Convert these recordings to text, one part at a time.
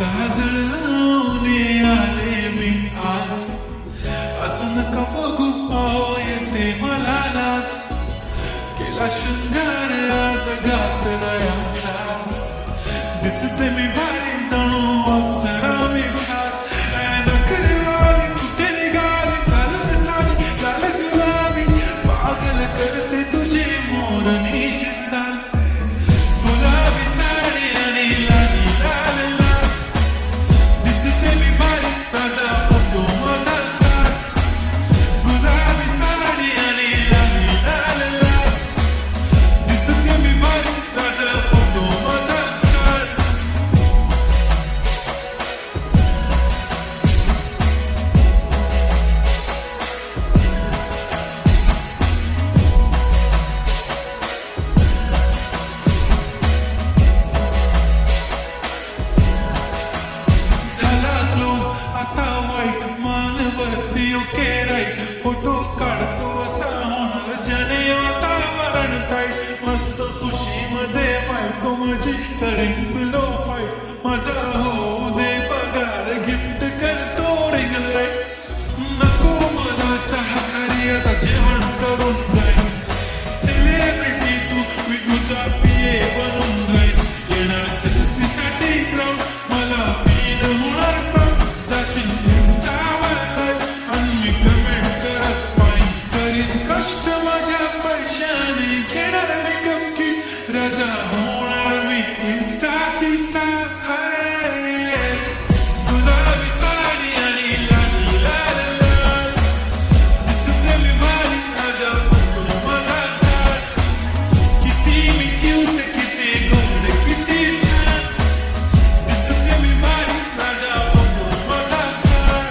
काजळ लावणे आले मी आज, असं नका बघू पाव येते मला लाज. केला शृंगार आज घातला साज, दिसते मी भारी जणू अप्सरा मी खास. नखरे वाली कुठे निघाली घालत साली लाल गुलाबी, पागल करते तुझे मोरनीश चाल. गुलाबी साडी आणि लाली लाल लाल, दिसते मी भारी ताजा फोटो माझा काढ. गुलाबी साडी आणि लाली लाल लाल, दिसते मी भारी ताजा फोटो माझा काढ. झाला क्लोज आता वाईट मानवरती ओके राईट, फोटो काढतो असा होणार जने वातावरण टाईट. मस्त खुशीमध्ये बायको माझी करेन पिलो फाईट, माझा होऊ दे पगार गिफ्ट करतो रिंग लाईट. नको मला चहा खारी आता जेवण करून जाईल, सेलिब्रिटी तू मी तुझा पिये बनून राहील. येणार सेल्फी साठी क्राऊड मला फील होणार प्राऊड, जाशील इन्स्टावर लाईव्ह आणि मी कमेंट करत पाहिन. करीन कष्ट माझ्या पैशाने, घेणार मी कपकी राजा होणार मी इन्स्टाची स्टार. गुलाबी साडी आणि लाली लाल लाल, दिसते मी भारी राजा फोटो माझा काढ. किती मी क्यूट किती गोड किती छान, दिसते मी भारी राजा फोटो माझा काढ.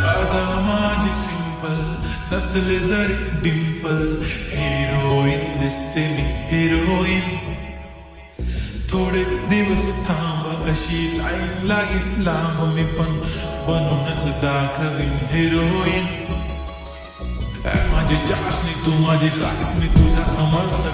आता माझी सिंपल नसले जरी डिंपल, हिरोईन दिसते मी हिरोईन. थोडे दिवस थांब अशी लाईन लागेल लांब, मी पण बनूनच दाखवीन हिरोईन. माझी चाशनी तू माझी खास, मी तुझ्या समजत